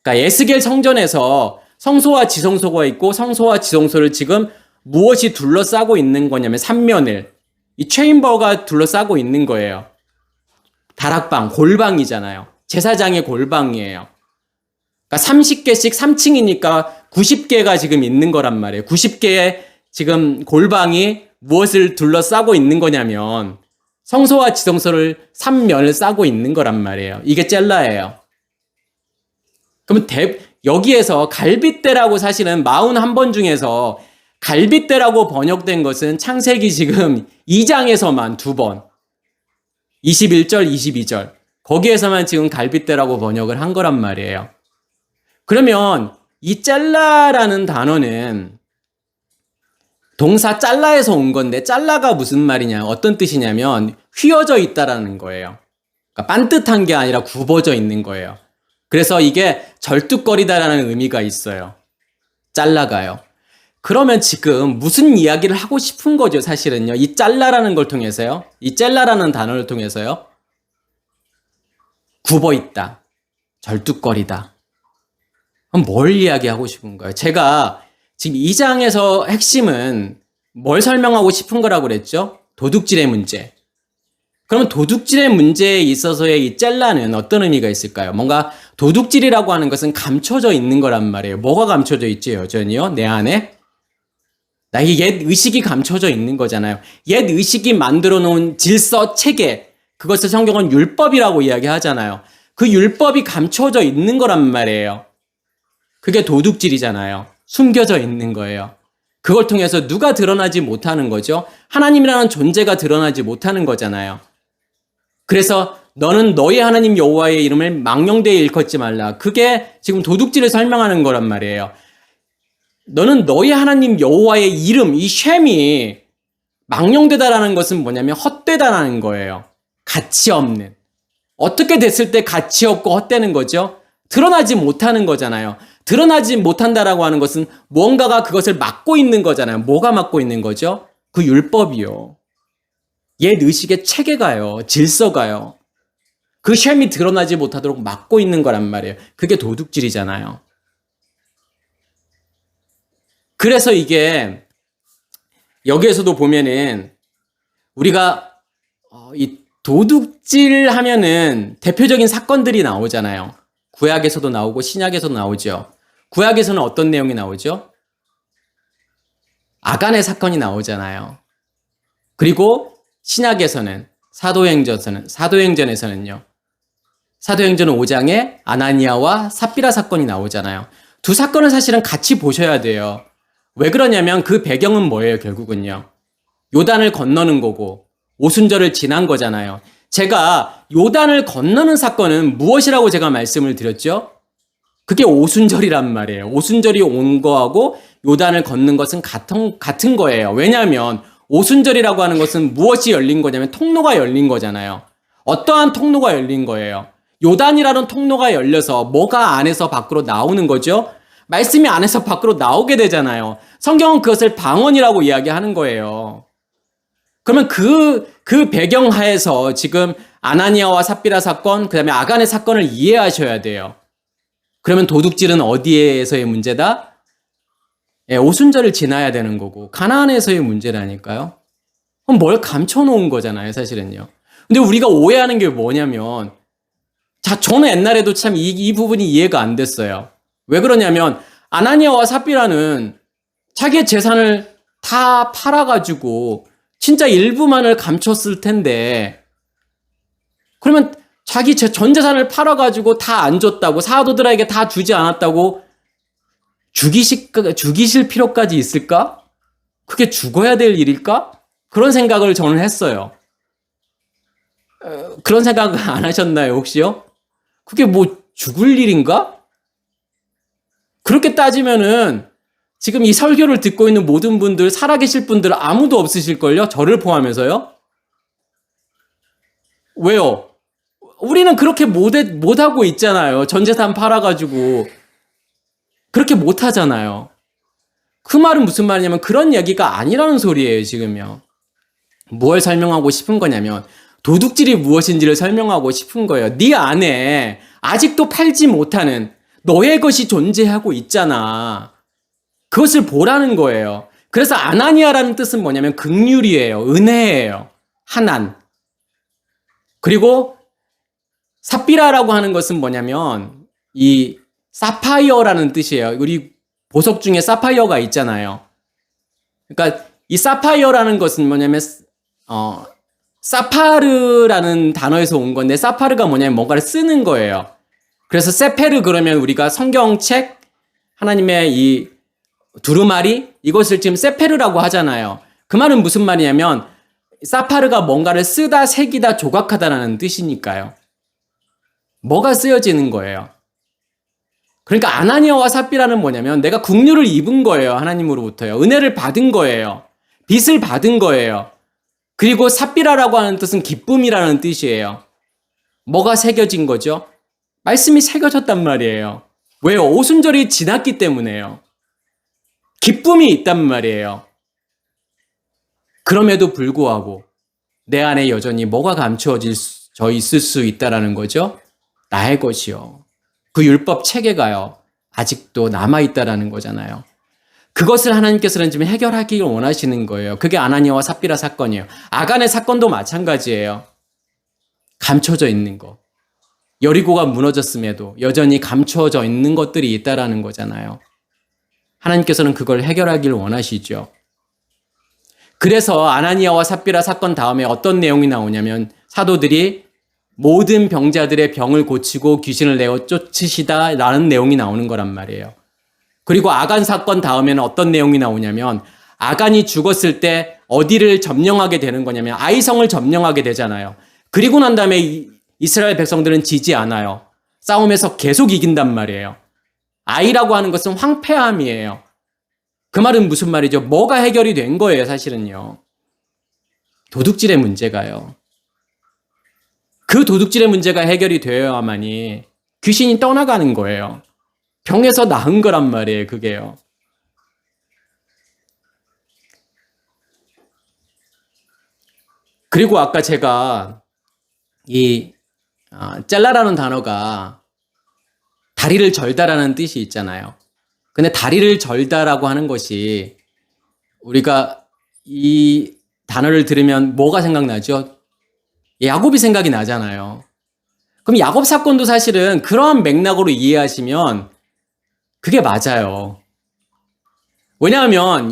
그러니까 에스겔 성전에서 성소와 지성소가 있고 성소와 지성소를 지금 무엇이 둘러싸고 있는 거냐면 삼면을 이 체인버가 둘러싸고 있는 거예요. 다락방, 골방이잖아요. 제사장의 골방이에요. 그러니까 30개씩 3층이니까 90개가 지금 있는 거란 말이에요. 90개의 지금 골방이 무엇을 둘러싸고 있는 거냐면 성소와 지성소를 3면을 싸고 있는 거란 말이에요. 이게 젤라예요. 그러면 여기에서 갈빗대라고 사실은 41번 중에서 갈빗대라고 번역된 것은 창세기 지금 2장에서만 2번. 21절, 22절. 거기에서만 지금 갈빗대라고 번역을 한 거란 말이에요. 그러면 이 짤라라는 단어는 동사 짤라에서 온 건데 짤라가 무슨 말이냐, 어떤 뜻이냐면 휘어져 있다라는 거예요. 그러니까 반듯한 게 아니라 굽어져 있는 거예요. 그래서 이게 절뚝거리다라는 의미가 있어요. 짤라가요. 그러면 지금 무슨 이야기를 하고 싶은 거죠, 사실은요. 이 짤라라는 걸 통해서요. 이 짤라라는 단어를 통해서요. 굽어 있다. 절뚝거리다. 그럼 뭘 이야기하고 싶은 거예요? 제가 지금 2장에서 핵심은 뭘 설명하고 싶은 거라고 그랬죠? 도둑질의 문제. 그러면 도둑질의 문제에 있어서의 이 짤라는 어떤 의미가 있을까요? 뭔가 도둑질이라고 하는 것은 감춰져 있는 거란 말이에요. 뭐가 감춰져 있지, 여전히요? 내 안에? 나의 옛 의식이 감춰져 있는 거잖아요. 옛 의식이 만들어 놓은 질서, 체계, 그것을 성경은 율법이라고 이야기하잖아요. 그 율법이 감춰져 있는 거란 말이에요. 그게 도둑질이잖아요. 숨겨져 있는 거예요. 그걸 통해서 누가 드러나지 못하는 거죠? 하나님이라는 존재가 드러나지 못하는 거잖아요. 그래서 너는 너의 하나님 여호와의 이름을 망령되이 일컫지 말라. 그게 지금 도둑질을 설명하는 거란 말이에요. 너는 너의 하나님 여호와의 이름, 이 쉔이 망령되다라는 것은 뭐냐면 헛되다라는 거예요. 가치 없는. 어떻게 됐을 때 가치 없고 헛되는 거죠? 드러나지 못하는 거잖아요. 드러나지 못한다라고 하는 것은 무언가가 그것을 막고 있는 거잖아요. 뭐가 막고 있는 거죠? 그 율법이요. 옛 의식의 체계가요. 질서가요. 그 쉔이 드러나지 못하도록 막고 있는 거란 말이에요. 그게 도둑질이잖아요. 그래서 이게 여기에서도 보면은 우리가 이 도둑질 하면은 대표적인 사건들이 나오잖아요. 구약에서도 나오고 신약에서도 나오죠. 구약에서는 어떤 내용이 나오죠? 아간의 사건이 나오잖아요. 그리고 신약에서는 사도행전에서는요. 사도행전 5장에 아나니아와 삽비라 사건이 나오잖아요. 두 사건을 사실은 같이 보셔야 돼요. 왜 그러냐면 그 배경은 뭐예요, 결국은요? 요단을 건너는 거고 오순절을 지난 거잖아요. 제가 요단을 건너는 사건은 무엇이라고 제가 말씀을 드렸죠? 그게 오순절이란 말이에요. 오순절이 온 거하고 요단을 걷는 것은 같은 거예요. 왜냐하면 오순절이라고 하는 것은 무엇이 열린 거냐면 통로가 열린 거잖아요. 어떠한 통로가 열린 거예요. 요단이라는 통로가 열려서 뭐가 안에서 밖으로 나오는 거죠? 말씀이 안에서 밖으로 나오게 되잖아요. 성경은 그것을 방언이라고 이야기하는 거예요. 그러면 그 배경하에서 지금 아나니아와 삽비라 사건, 그 다음에 아간의 사건을 이해하셔야 돼요. 그러면 도둑질은 어디에서의 문제다? 예, 오순절을 지나야 되는 거고 가나안에서의 문제라니까요. 그럼 뭘 감춰놓은 거잖아요, 사실은요. 근데 우리가 오해하는 게 뭐냐면, 자, 저는 옛날에도 참 이 부분이 이해가 안 됐어요. 왜 그러냐면 아나니아와 삽비라는 자기의 재산을 다 팔아가지고 진짜 일부만을 감췄을 텐데, 그러면 자기 전 재산을 팔아가지고 다 안 줬다고, 사도들에게 다 주지 않았다고 죽이실 필요까지 있을까? 그게 죽어야 될 일일까? 그런 생각을 저는 했어요. 그런 생각 안 하셨나요, 혹시요? 그게 뭐 죽을 일인가? 그렇게 따지면은 지금 이 설교를 듣고 있는 모든 분들, 살아계실 분들 아무도 없으실걸요? 저를 포함해서요? 왜요? 우리는 그렇게 못하고 있잖아요. 전 재산 팔아가지고. 그렇게 못하잖아요. 그 말은 무슨 말이냐면 그런 얘기가 아니라는 소리예요, 지금요. 뭘 설명하고 싶은 거냐면 도둑질이 무엇인지를 설명하고 싶은 거예요. 네 안에 아직도 팔지 못하는 너의 것이 존재하고 있잖아. 그것을 보라는 거예요. 그래서 아나니아라는 뜻은 뭐냐면 긍휼이에요. 은혜예요. 하난. 그리고 삽비라라고 하는 것은 뭐냐면 이 사파이어라는 뜻이에요. 우리 보석 중에 사파이어가 있잖아요. 그러니까 이 사파이어라는 것은 뭐냐면 사파르라는 단어에서 온 건데, 사파르가 뭐냐면 뭔가를 쓰는 거예요. 그래서 세페르 그러면 우리가 성경책, 하나님의 이 두루마리, 이것을 지금 세페르라고 하잖아요. 그 말은 무슨 말이냐면 사파르가 뭔가를 쓰다, 새기다, 조각하다라는 뜻이니까요. 뭐가 쓰여지는 거예요. 그러니까 아나니아와 삽비라는 뭐냐면 내가 긍휼을 입은 거예요. 하나님으로부터요. 은혜를 받은 거예요. 빚을 받은 거예요. 그리고 삽비라라고 하는 뜻은 기쁨이라는 뜻이에요. 뭐가 새겨진 거죠? 말씀이 새겨졌단 말이에요. 왜요? 오순절이 지났기 때문에요. 기쁨이 있단 말이에요. 그럼에도 불구하고 내 안에 여전히 뭐가 감추어져 있을 수 있다라는 거죠? 나의 것이요. 그 율법 체계가요. 아직도 남아있다라는 거잖아요. 그것을 하나님께서는 지금 해결하기를 원하시는 거예요. 그게 아나니아와 삽비라 사건이에요. 아간의 사건도 마찬가지예요. 감춰져 있는 거. 여리고가 무너졌음에도 여전히 감춰져 있는 것들이 있다라는 거잖아요. 하나님께서는 그걸 해결하기를 원하시죠. 그래서 아나니아와 삽비라 사건 다음에 어떤 내용이 나오냐면 사도들이 모든 병자들의 병을 고치고 귀신을 내어 쫓으시다라는 내용이 나오는 거란 말이에요. 그리고 아간 사건 다음에는 어떤 내용이 나오냐면 아간이 죽었을 때 어디를 점령하게 되는 거냐면 아이성을 점령하게 되잖아요. 그리고 난 다음에 이스라엘 백성들은 지지 않아요. 싸움에서 계속 이긴단 말이에요. 아이라고 하는 것은 황폐함이에요. 그 말은 무슨 말이죠? 뭐가 해결이 된 거예요, 사실은요. 도둑질의 문제가요. 그 도둑질의 문제가 해결이 되어야만이 귀신이 떠나가는 거예요. 병에서 나은 거란 말이에요, 그게요. 그리고 아까 제가 이 짤라라는 단어가 다리를 절다라는 뜻이 있잖아요. 근데 다리를 절다라고 하는 것이 우리가 이 단어를 들으면 뭐가 생각나죠? 야곱이 생각이 나잖아요. 그럼 야곱 사건도 사실은 그러한 맥락으로 이해하시면 그게 맞아요. 왜냐하면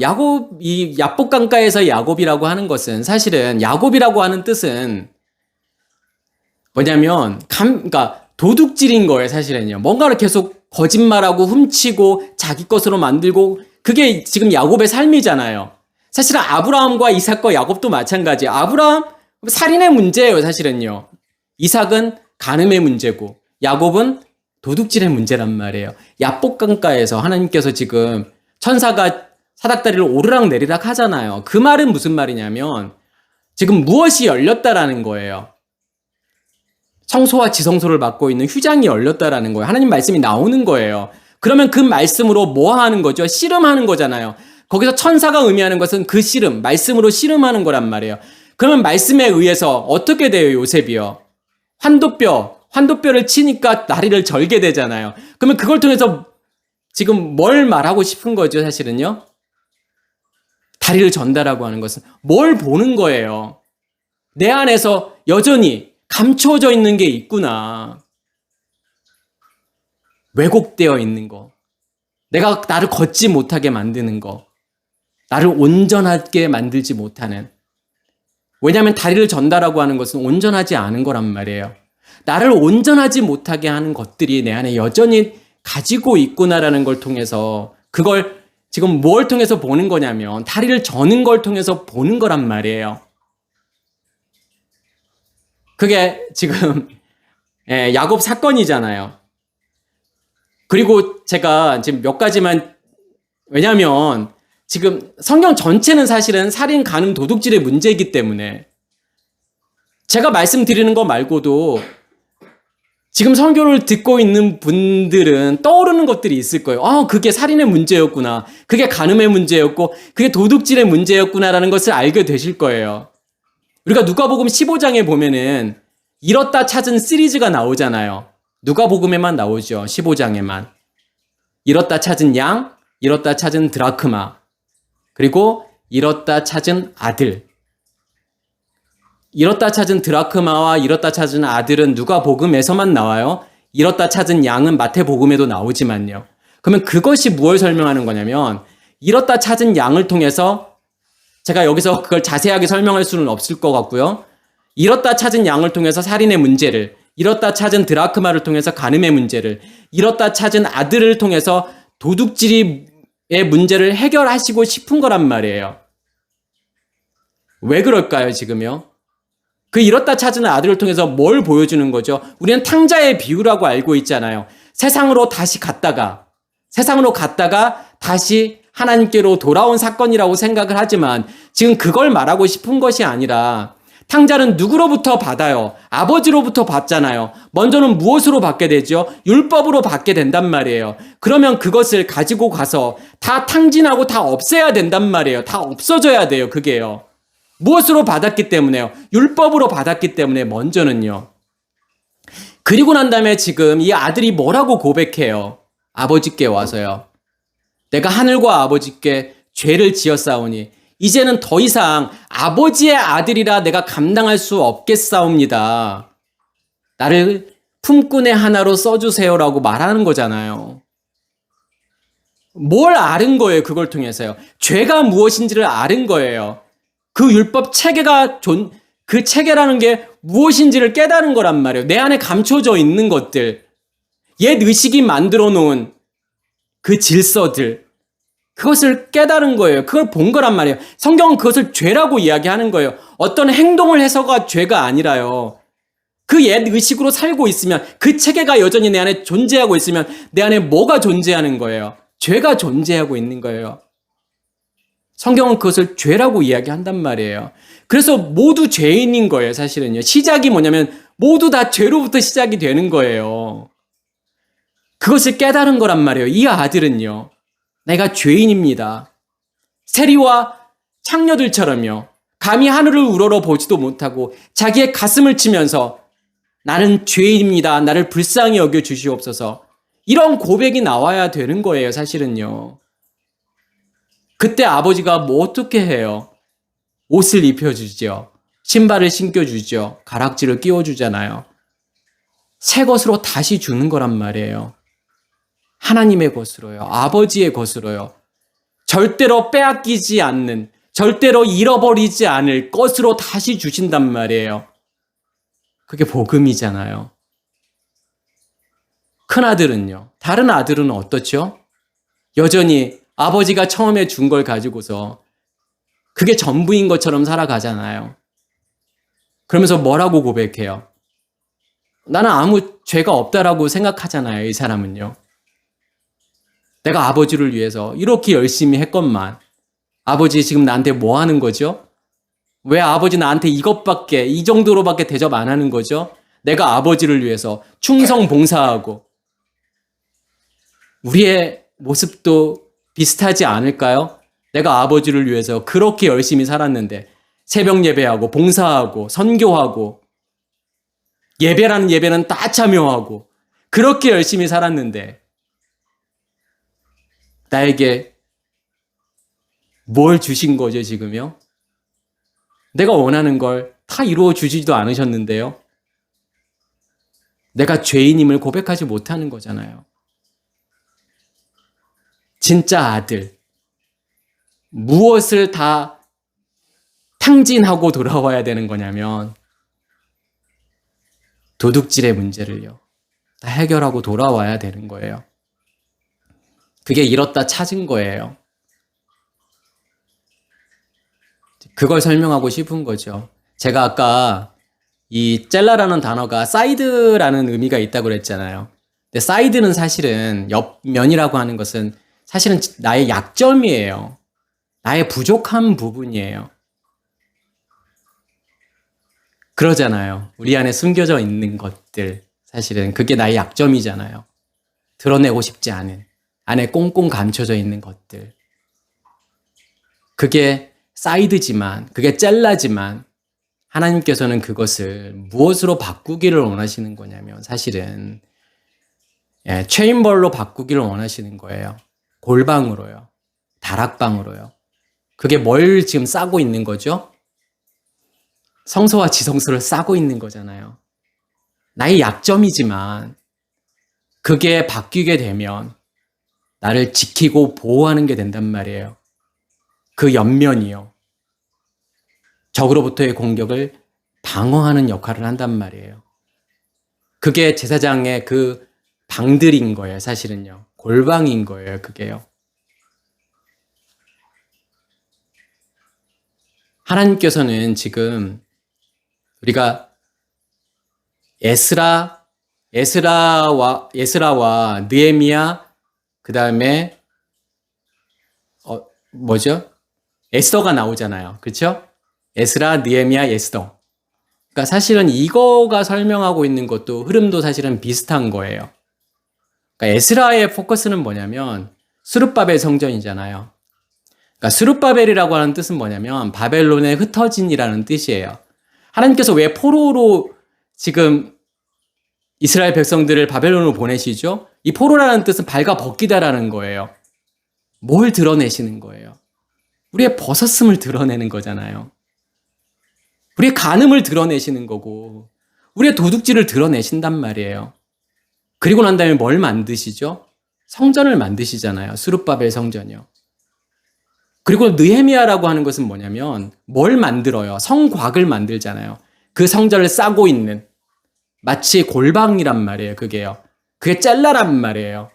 이 야복 강가에서 야곱이라고 하는 것은 사실은 야곱이라고 하는 뜻은 뭐냐면 그러니까 도둑질인 거예요, 사실은요. 뭔가를 계속 거짓말하고 훔치고 자기 것으로 만들고 그게 지금 야곱의 삶이잖아요. 사실은 아브라함과 이삭과 야곱도 마찬가지예요. 아브라함 살인의 문제예요, 사실은요. 이삭은 간음의 문제고 야곱은 도둑질의 문제란 말이에요. 야복강가에서 하나님께서 지금 천사가 사닥다리를 오르락 내리락 하잖아요. 그 말은 무슨 말이냐면 지금 무엇이 열렸다라는 거예요. 성소와 지성소를 맡고 있는 휘장이 열렸다라는 거예요. 하나님 말씀이 나오는 거예요. 그러면 그 말씀으로 뭐 하는 거죠? 씨름하는 거잖아요. 거기서 천사가 의미하는 것은 그 씨름, 말씀으로 씨름하는 거란 말이에요. 그러면 말씀에 의해서 어떻게 돼요, 요셉이요? 환도뼈를 치니까 다리를 절게 되잖아요. 그러면 그걸 통해서 지금 뭘 말하고 싶은 거죠, 사실은요? 다리를 전다라고 하는 것은 뭘 보는 거예요? 내 안에서 여전히 감춰져 있는 게 있구나. 왜곡되어 있는 거. 내가 나를 걷지 못하게 만드는 거. 나를 온전하게 만들지 못하는. 왜냐하면 다리를 전다라고 하는 것은 온전하지 않은 거란 말이에요. 나를 온전하지 못하게 하는 것들이 내 안에 여전히 가지고 있구나라는 걸 통해서 그걸 지금 뭘 통해서 보는 거냐면 다리를 저는 걸 통해서 보는 거란 말이에요. 그게 지금 야곱 사건이잖아요. 그리고 제가 지금 몇 가지만, 왜냐하면 지금 성경 전체는 사실은 살인, 간음, 도둑질의 문제이기 때문에 제가 말씀드리는 거 말고도 지금 설교를 듣고 있는 분들은 떠오르는 것들이 있을 거예요. 그게 살인의 문제였구나. 그게 간음의 문제였고 그게 도둑질의 문제였구나라는 것을 알게 되실 거예요. 우리가 누가복음 15장에 보면은 잃었다 찾은 시리즈가 나오잖아요. 누가복음에만 나오죠. 15장에만. 잃었다 찾은 양, 잃었다 찾은 드라크마, 그리고 잃었다 찾은 아들. 잃었다 찾은 드라크마와 잃었다 찾은 아들은 누가복음에서만 나와요. 잃었다 찾은 양은 마태복음에도 나오지만요. 그러면 그것이 무엇을 설명하는 거냐면 잃었다 찾은 양을 통해서, 제가 여기서 그걸 자세하게 설명할 수는 없을 것 같고요. 잃었다 찾은 양을 통해서 살인의 문제를, 잃었다 찾은 드라크마를 통해서 간음의 문제를, 잃었다 찾은 아들을 통해서 도둑질의 문제를 해결하시고 싶은 거란 말이에요. 왜 그럴까요, 지금요? 그 잃었다 찾은 아들을 통해서 뭘 보여주는 거죠? 우리는 탕자의 비유라고 알고 있잖아요. 세상으로 갔다가 다시 하나님께로 돌아온 사건이라고 생각을 하지만 지금 그걸 말하고 싶은 것이 아니라 탕자는 누구로부터 받아요? 아버지로부터 받잖아요. 먼저는 무엇으로 받게 되죠? 율법으로 받게 된단 말이에요. 그러면 그것을 가지고 가서 다 탕진하고 다 없애야 된단 말이에요. 다 없어져야 돼요. 그게요. 무엇으로 받았기 때문에요? 율법으로 받았기 때문에 먼저는요. 그리고 난 다음에 지금 이 아들이 뭐라고 고백해요? 아버지께 와서요. 내가 하늘과 아버지께 죄를 지었사오니 이제는 더 이상 아버지의 아들이라 내가 감당할 수 없겠사옵니다. 나를 품꾼의 하나로 써주세요라고 말하는 거잖아요. 뭘 아는 거예요? 그걸 통해서요. 죄가 무엇인지를 아는 거예요. 그 율법 체계가 그 체계라는 게 무엇인지를 깨달은 거란 말이에요. 내 안에 감춰져 있는 것들, 옛 의식이 만들어 놓은 그 질서들, 그것을 깨달은 거예요. 그걸 본 거란 말이에요. 성경은 그것을 죄라고 이야기하는 거예요. 어떤 행동을 해서가 죄가 아니라요. 그 옛 의식으로 살고 있으면, 그 체계가 여전히 내 안에 존재하고 있으면 내 안에 뭐가 존재하는 거예요? 죄가 존재하고 있는 거예요. 성경은 그것을 죄라고 이야기한단 말이에요. 그래서 모두 죄인인 거예요, 사실은요. 시작이 뭐냐면 모두 다 죄로부터 시작이 되는 거예요. 그것을 깨달은 거란 말이에요. 이 아들은요. 내가 죄인입니다. 세리와 창녀들처럼요. 감히 하늘을 우러러 보지도 못하고 자기의 가슴을 치면서 나는 죄인입니다. 나를 불쌍히 여겨 주시옵소서. 이런 고백이 나와야 되는 거예요, 사실은요. 그때 아버지가 뭐 어떻게 해요? 옷을 입혀주죠. 신발을 신겨주죠. 가락지를 끼워주잖아요. 새 것으로 다시 주는 거란 말이에요. 하나님의 것으로요. 아버지의 것으로요. 절대로 빼앗기지 않는, 절대로 잃어버리지 않을 것으로 다시 주신단 말이에요. 그게 복음이잖아요. 큰아들은요. 다른 아들은 어떻죠? 여전히 아버지가 처음에 준 걸 가지고서 그게 전부인 것처럼 살아가잖아요. 그러면서 뭐라고 고백해요? 나는 아무 죄가 없다라고 생각하잖아요, 이 사람은요. 내가 아버지를 위해서 이렇게 열심히 했건만 아버지 지금 나한테 뭐 하는 거죠? 왜 아버지 나한테 이 정도로밖에 대접 안 하는 거죠? 내가 아버지를 위해서 충성 봉사하고 우리의 모습도 비슷하지 않을까요? 내가 아버지를 위해서 그렇게 열심히 살았는데 새벽 예배하고 봉사하고 선교하고 예배라는 예배는 다 참여하고 그렇게 열심히 살았는데 나에게 뭘 주신 거죠, 지금요? 내가 원하는 걸 다 이루어 주지도 않으셨는데요. 내가 죄인임을 고백하지 못하는 거잖아요. 진짜 아들, 무엇을 다 탕진하고 돌아와야 되는 거냐면 도둑질의 문제를요. 다 해결하고 돌아와야 되는 거예요. 그게 잃었다 찾은 거예요. 그걸 설명하고 싶은 거죠. 제가 아까 이 젤라라는 단어가 사이드라는 의미가 있다고 그랬잖아요. 근데 사이드는 사실은 옆면이라고 하는 것은 사실은 나의 약점이에요. 나의 부족한 부분이에요. 그러잖아요. 우리 안에 숨겨져 있는 것들. 사실은 그게 나의 약점이잖아요. 드러내고 싶지 않은, 안에 꽁꽁 감춰져 있는 것들. 그게 사이드지만, 그게 젤라지만, 하나님께서는 그것을 무엇으로 바꾸기를 원하시는 거냐면, 사실은, 체인벌로 바꾸기를 원하시는 거예요. 골방으로요. 다락방으로요. 그게 뭘 지금 싸고 있는 거죠? 성소와 지성소를 싸고 있는 거잖아요. 나의 약점이지만, 그게 바뀌게 되면, 나를 지키고 보호하는 게 된단 말이에요. 그 옆면이요. 적으로부터의 공격을 방어하는 역할을 한단 말이에요. 그게 제사장의 그 방들인 거예요, 사실은요. 골방인 거예요, 그게요. 하나님께서는 지금 우리가 에스라와 느헤미야, 그 다음에 에스더가 나오잖아요. 그렇죠? 에스라, 느헤미야, 에스더. 그러니까 사실은 이거가 설명하고 있는 것도 흐름도 사실은 비슷한 거예요. 그러니까 에스라의 포커스는 뭐냐면 스룹바벨 성전이잖아요. 그러니까 스룹바벨이라고 하는 뜻은 뭐냐면 바벨론의 흩어진이라는 뜻이에요. 하나님께서 왜 포로로 지금 이스라엘 백성들을 바벨론으로 보내시죠? 이 포로라는 뜻은 발가 벗기다라는 거예요. 뭘 드러내시는 거예요? 우리의 벗었음을 드러내는 거잖아요. 우리의 간음을 드러내시는 거고 우리의 도둑질을 드러내신단 말이에요. 그리고 난 다음에 뭘 만드시죠? 성전을 만드시잖아요. 스룹바벨 성전이요. 그리고 느헤미야라고 하는 것은 뭐냐면 뭘 만들어요? 성곽을 만들잖아요. 그 성전을 싸고 있는 마치 골방이란 말이에요. 그게요. 그게 젤라란 말이에요.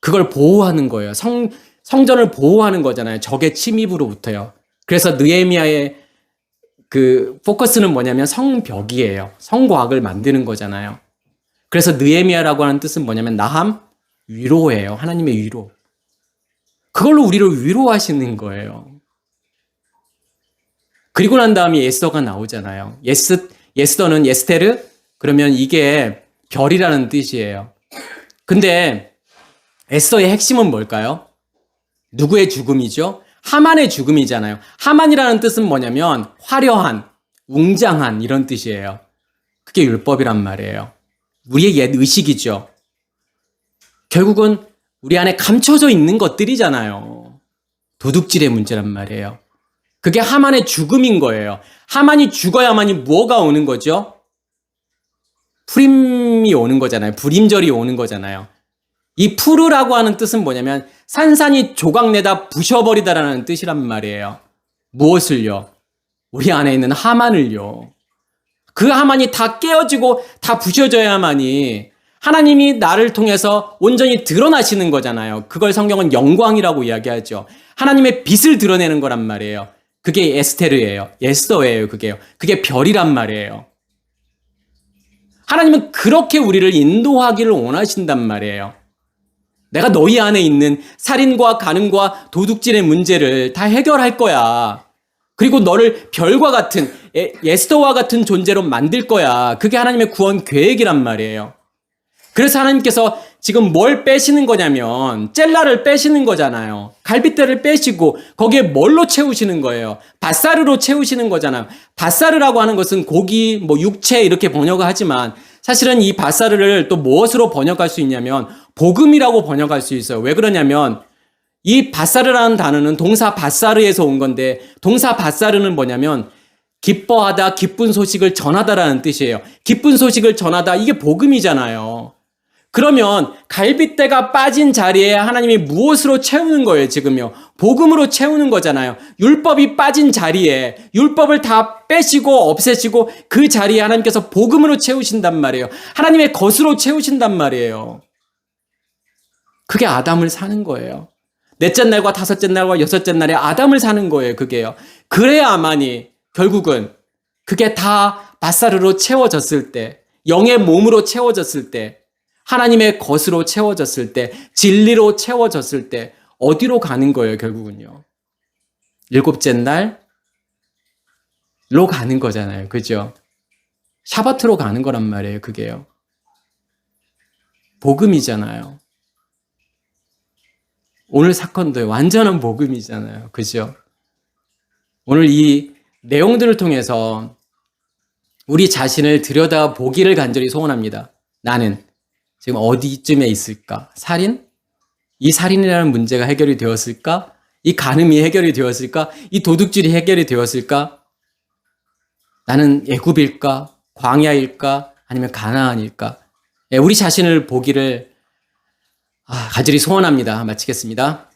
그걸 보호하는 거예요. 성전을 보호하는 거잖아요. 적의 침입으로부터요. 그래서 느헤미야의 그 포커스는 뭐냐면 성벽이에요. 성곽을 만드는 거잖아요. 그래서 느헤미야라고 하는 뜻은 뭐냐면 나함, 위로예요. 하나님의 위로. 그걸로 우리를 위로하시는 거예요. 그리고 난 다음에 에스더가 나오잖아요. 에스더는 에스테르? 그러면 이게 별이라는 뜻이에요. 근데 에스더의 핵심은 뭘까요? 누구의 죽음이죠? 하만의 죽음이잖아요. 하만이라는 뜻은 뭐냐면 화려한, 웅장한 이런 뜻이에요. 그게 율법이란 말이에요. 우리의 옛 의식이죠. 결국은 우리 안에 감춰져 있는 것들이잖아요. 도둑질의 문제란 말이에요. 그게 하만의 죽음인 거예요. 하만이 죽어야만이 뭐가 오는 거죠? 푸림이 오는 거잖아요. 불임절이 오는 거잖아요. 이 푸르라고 하는 뜻은 뭐냐면 산산이 조각내다 부셔버리다라는 뜻이란 말이에요. 무엇을요? 우리 안에 있는 하만을요. 그 하만이 다 깨어지고 다 부셔져야만이 하나님이 나를 통해서 온전히 드러나시는 거잖아요. 그걸 성경은 영광이라고 이야기하죠. 하나님의 빛을 드러내는 거란 말이에요. 그게 에스테르예요. 에스더예요. 그게요. 그게 별이란 말이에요. 하나님은 그렇게 우리를 인도하기를 원하신단 말이에요. 내가 너희 안에 있는 살인과 간음과 도둑질의 문제를 다 해결할 거야. 그리고 너를 별과 같은 에스더와 같은 존재로 만들 거야. 그게 하나님의 구원 계획이란 말이에요. 그래서 하나님께서 지금 뭘 빼시는 거냐면 젤라를 빼시는 거잖아요. 갈빗대를 빼시고 거기에 뭘로 채우시는 거예요? 밧사르로 채우시는 거잖아요. 밧사르라고 하는 것은 고기, 육체 이렇게 번역하지만 사실은 이 밧사르를 또 무엇으로 번역할 수 있냐면 복음이라고 번역할 수 있어요. 왜 그러냐면 이 밧사르라는 단어는 동사 밧사르에서 온 건데 동사 밧사르는 뭐냐면 기뻐하다, 기쁜 소식을 전하다라는 뜻이에요. 기쁜 소식을 전하다, 이게 복음이잖아요. 그러면 갈빗대가 빠진 자리에 하나님이 무엇으로 채우는 거예요, 지금요? 복음으로 채우는 거잖아요. 율법이 빠진 자리에 율법을 다 빼시고 없애시고 그 자리에 하나님께서 복음으로 채우신단 말이에요. 하나님의 것으로 채우신단 말이에요. 그게 아담을 사는 거예요. 넷째 날과 다섯째 날과 여섯째 날에 아담을 사는 거예요, 그게요. 그래야만이 결국은 그게 다 밧사르로 채워졌을 때, 영의 몸으로 채워졌을 때, 하나님의 것으로 채워졌을 때, 진리로 채워졌을 때 어디로 가는 거예요, 결국은요? 일곱째 날로 가는 거잖아요. 그죠? 샤바트로 가는 거란 말이에요, 그게요. 복음이잖아요. 오늘 사건도 완전한 복음이잖아요. 그죠? 오늘 이 내용들을 통해서 우리 자신을 들여다보기를 간절히 소원합니다. 나는 지금 어디쯤에 있을까? 살인? 이 살인이라는 문제가 해결이 되었을까? 이 간음이 해결이 되었을까? 이 도둑질이 해결이 되었을까? 나는 애굽일까? 광야일까? 아니면 가나안일까? 우리 자신을 보기를 간절히 소원합니다. 마치겠습니다.